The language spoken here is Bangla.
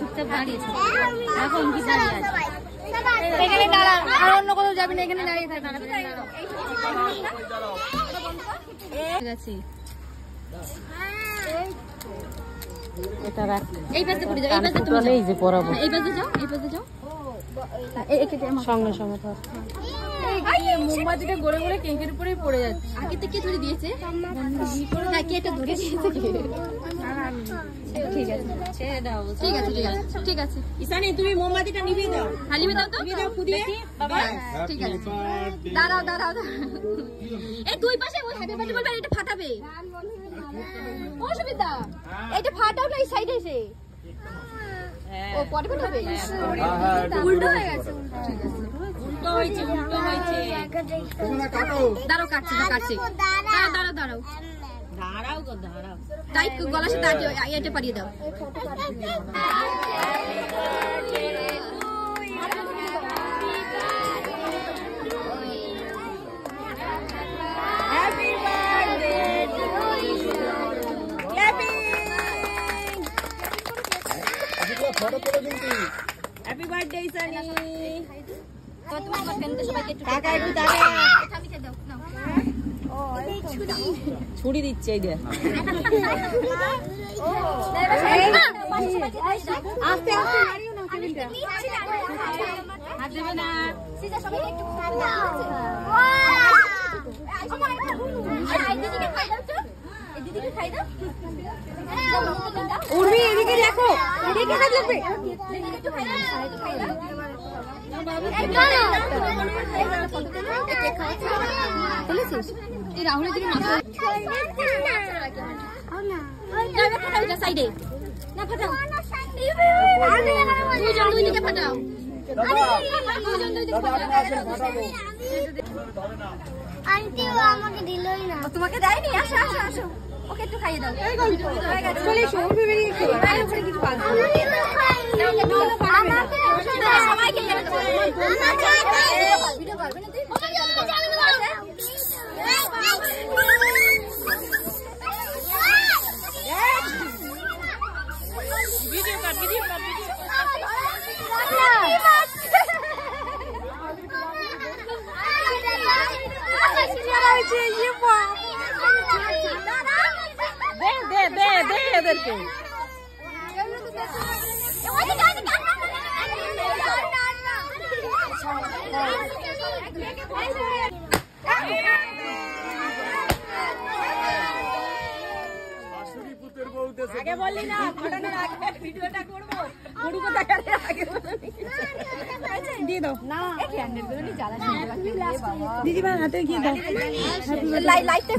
চুপচাপ দাঁড়িয়েছে এখন কি দাঁড়িয়ে আছে এখানে দাঁড়া আর অন্য কোথাও যাবি না এখানে দাঁড়িয়ে থাক ঠিক আছে এটা রাখ এই পাশে পড়ে যাও এই পাশে তুমি এই যে পড়াবো এই পাশে যাও সঙ্গে সঙ্গে ধর মোমবাতিটা গড়ে গড়ে কেকের উপরেই পড়ে যাচ্ছে আগে থেকে ধরে দিয়েছে না কি এটা ধরে দিয়েছে ঠিক আছে ছেড়ে দাও ঠিক আছে ঠিক আছে ঠিক আছে ঈশানী তুমি মোমবাতিটা নিভিয়ে দাও নিভিয়ে দাও তো নিভিয়ে দাও ফুদিয়ে বাবা ঠিক আছে দাঁড়াও দাঁড়াও এই দুই পাশে ওই হ্যাপি বার্থডে বলবে এটা ফাটাবে অসুবিধা এটা ফাটাও না এই সাইডে এসে ও পড়ে ফাটাবে উল্টো হয়ে গেছে ঠিক আছে উল্টো হয়েছে তোমরা কাটো দাঁড়াও কাটছি দাঁড়াও দাঁড়াও গো দাঁড়াও টাইট গলা সাথে এটা পারিয়ে দাও happy birthday to you photo তুলে দিন হ্যাপি বার্থডে ঈশানী কত আমার ফ্রেন্ডদের সবাইকে একটু টাকা একটু টাকা আমি খেয়ে দাও নাও ছুরি দিচ্ছে এই যে আস্তে আস্তে মারিও না কেবিনটা হাত দেবে না সিজা সবাই একটু খাই দাও এই দিদিকে খাই দাও তো এই দিদিকে খাই দাও উর্মি এদিকে দেখো এদিকে হাত লাগবে দিদিকে একটু খাই দাও রাহুলের দিকে সাইডে না ফাটাও দুই দিকে ফাটাও আন্টি ও আমাকে দিলই না তোমাকে দেয়নি আসো আসো আসো ওকে একটু খাইয়ে দাও চলে এসো ওর বেবি একটু আরে উপরে কিছু পাবে সবাইকে খেতে দাও ভিডিও করবে না তুই ভিডিও কর দে এদেরকে আগে বললি না ফাটানোর আগে ভিডিওটা করবো গরুকে দেখানোর আগে দিয়ে দাও না ক্যান্ডেল গুলো নি জ্বালা দিদি ভাই হাতে গিয়ে দাও লাইটটা